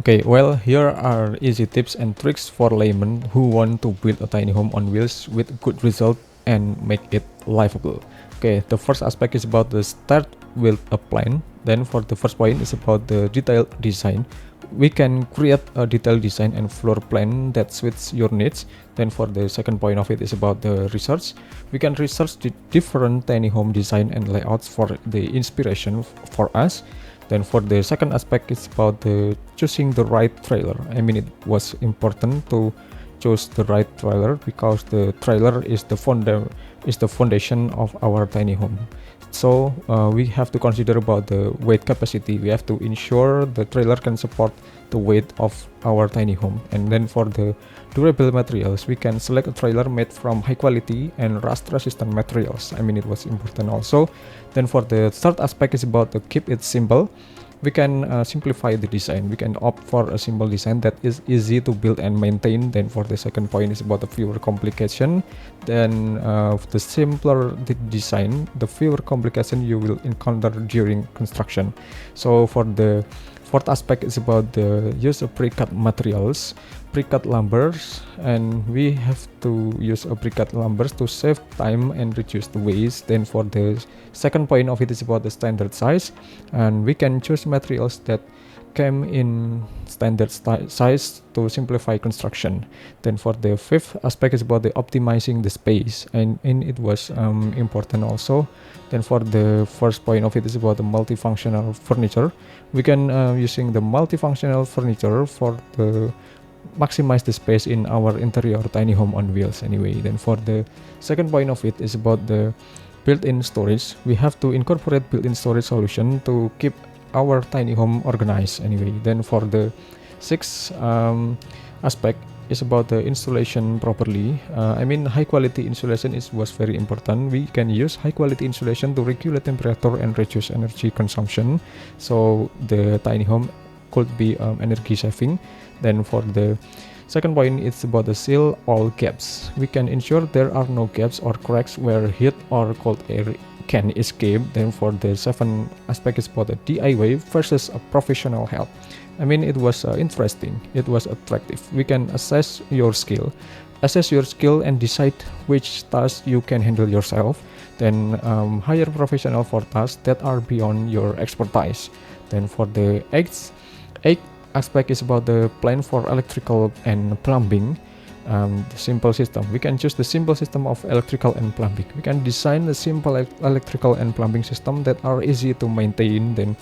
Okay, well, here are easy tips and tricks for laymen who want to build a tiny home on wheels with good result and make it livable. Okay, the first aspect is about the start with a plan. Then for the first point is about the detailed design. We can create a detailed design and floor plan that suits your needs. Then for the second point of it is about the research. We can research the different tiny home design and layouts for the inspiration for us. Then for the second aspect, it's about the choosing the right trailer. I mean, it was important to choose the right trailer because the trailer is the foundation of our tiny home. So we have to consider about the weight capacity. We have to ensure the trailer can support the weight of our tiny home. And then for the durable materials, we can select a trailer made from high quality and rust resistant materials. I mean, it was important also. Then for the third aspect is about to keep it simple. We can simplify the design. We can opt for a simple design that is easy to build and maintain. Then for the second point is about the fewer complication. Then the simpler the design, the fewer complication you will encounter during construction. So for the fourth aspect is about the use of pre-cut materials, pre-cut lumbers, and we have to use a pre-cut lumbers to save time and reduce the waste. Then for the second point of it is about the standard size, and we can choose materials that came in standard size to simplify construction. Then for the fifth aspect is about the optimizing the space, and it was important also. Then for the first point of it is about the multifunctional furniture. We can using the multifunctional furniture for the maximize the space in our interior tiny home on wheels anyway. Then for the second point of it is about the built-in storage. We have to incorporate built-in storage solution to keep our tiny home organized anyway. Then for the sixth aspect is about the insulation properly. I mean, high quality insulation was very important. We can use high quality insulation to regulate temperature and reduce energy consumption, so the tiny home could be energy saving. Then for the second point, it's about the seal all gaps. We can ensure there are no gaps or cracks where heat or cold air can escape. Then for the seventh aspect is about the DIY versus a professional help. I mean, it was interesting. It was attractive. We can assess your skill and decide which tasks you can handle yourself. Then hire professional for tasks that are beyond your expertise. Then for the eighth aspect is about the plan for electrical and plumbing. The simple system. We can choose the simple system of electrical and plumbing. We can design the simple electrical and plumbing system that are easy to maintain. Then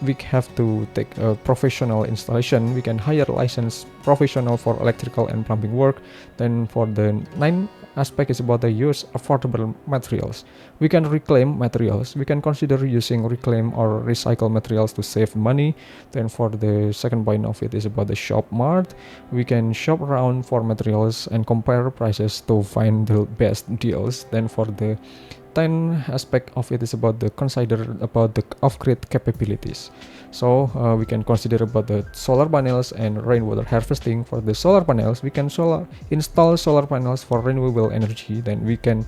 we have to take a professional installation. We can hire licensed professional for electrical and plumbing work. Then for the ninth aspect is about the use affordable materials. We can reclaim materials. We can consider using reclaim or recycle materials to save money. Then for the second point of it is about the shop mart. We can shop around for materials and compare prices to find the best deals. Then for the 10 aspect of it is about the consider about the off-grid capabilities. So we can consider about the solar panels and rainwater harvesting. For the solar panels, we can install solar panels for renewable energy. Then we can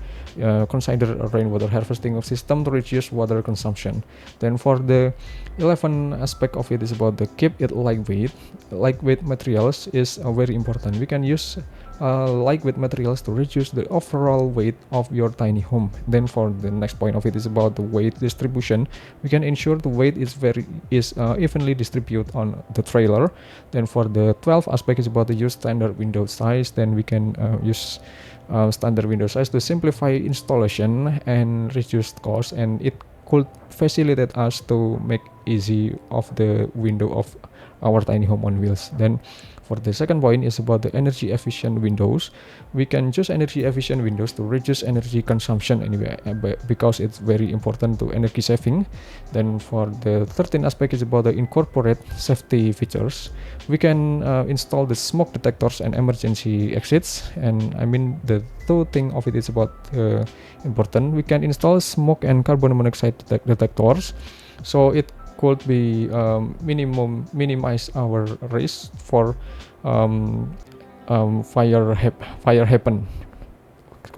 consider a rainwater harvesting system to reduce water consumption. Then for the 11 aspect of it is about the keep it lightweight. Lightweight materials is very important. We can use lightweight materials to reduce the overall weight of your tiny home. Then for the next point of it is about the weight distribution. We can ensure the weight is evenly distributed on the trailer. Then for the 12th aspect is about the use standard window size. Then we can use standard window size to simplify installation and reduce cost, and it could facilitate us to make easy of the window of our tiny home on wheels. Then for the second point is about the energy efficient windows. We can choose energy efficient windows to reduce energy consumption anyway, because it's very important to energy saving. Then for the 13th aspect is about the incorporate safety features. We can install the smoke detectors and emergency exits, and I mean the two thing of it is about important. We can install smoke and carbon monoxide detectors, so it could be minimize our risk for fire happen.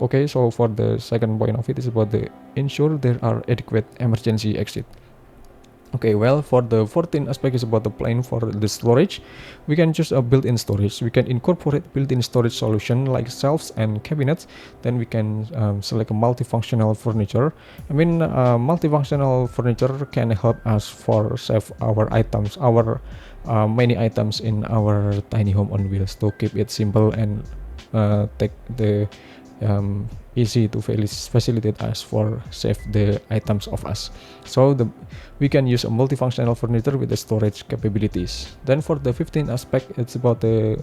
Okay, so for the second point of it is about the ensure there are adequate emergency exit. Okay, well, for the 14th aspect is about the plan for the storage. We can choose a built-in storage. We can incorporate built-in storage solution like shelves and cabinets. Then we can select a multifunctional furniture. Multifunctional furniture can help us for save our items, our many items in our tiny home on wheels to keep it simple and take the easy to facilitate us for save the items of us. So we can use a multifunctional furniture with the storage capabilities. Then for the 15th aspect, it's about the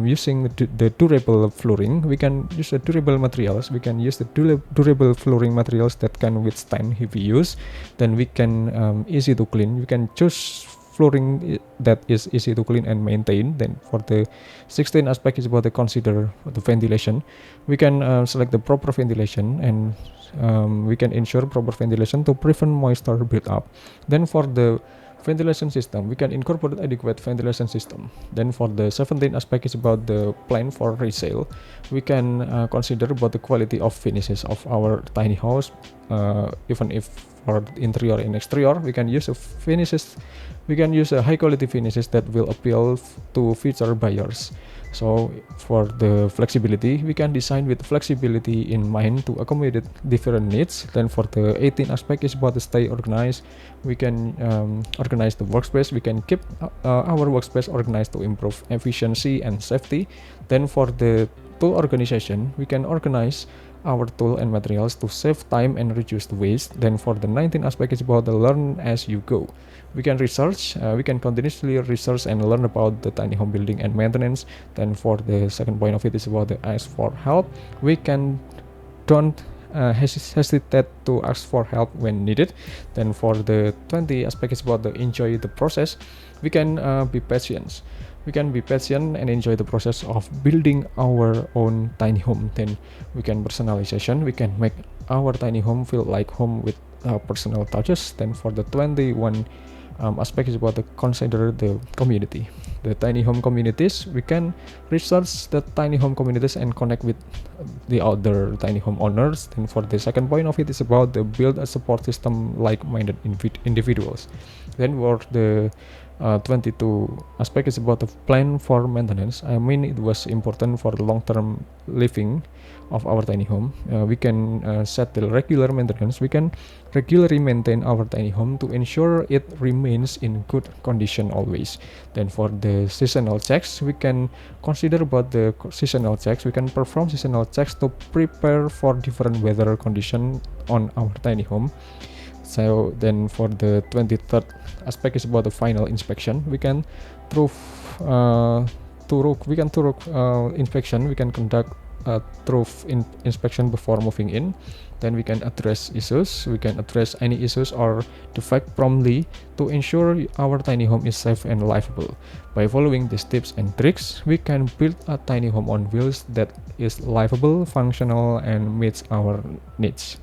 using the durable flooring. We can use the durable materials. We can use the durable flooring materials that can withstand heavy use. Then we can easy to clean. We can choose flooring that is easy to clean and maintain. Then for the 16th aspect is about the consider the ventilation. We can select the proper ventilation, and we can ensure proper ventilation to prevent moisture build up. Then for the ventilation system, we can incorporate adequate ventilation system. Then for the 17th aspect is about the plan for resale. We can consider about the quality of finishes of our tiny house. Even if for interior and exterior, we can use finishes. We can use high quality finishes that will appeal to future buyers. So for the flexibility, we can design with flexibility in mind to accommodate different needs. Then for the 18th aspect is about the stay organized. We can organize the workspace. We can keep our workspace organized to improve efficiency and safety. Then for the tool organization, we can organize our tool and materials to save time and reduce the waste. Then for the 19th aspect is about the learn as you go. We can research, we can continuously research and learn about the tiny home building and maintenance. Then for the second point of it is about the ask for help. We can don't hesitate to ask for help when needed. Then for the 20 aspect is about the enjoy the process. We can be patient. We can be patient and enjoy the process of building our own tiny home. Then we can personalization. We can make our tiny home feel like home with personal touches. Then for the 21 aspect is about the consider the community, the tiny home communities. We can research the tiny home communities and connect with the other tiny home owners. Then for the second point of it is about the build a support system like-minded individuals. Then for the 22 aspect is about the plan for maintenance. It was important for the long-term living of our tiny home. We can set the regular maintenance. We can regularly maintain our tiny home to ensure it remains in good condition always. Then for the seasonal checks, we can consider about the seasonal checks. We can perform seasonal checks to prepare for different weather condition on our tiny home. So then for the 23rd aspect is about the final inspection. We can inspection. We can conduct a thorough inspection before moving in. Then we can address issues. We can address any issues or defect promptly to ensure our tiny home is safe and livable. By following these tips and tricks, we can build a tiny home on wheels that is livable, functional, and meets our needs.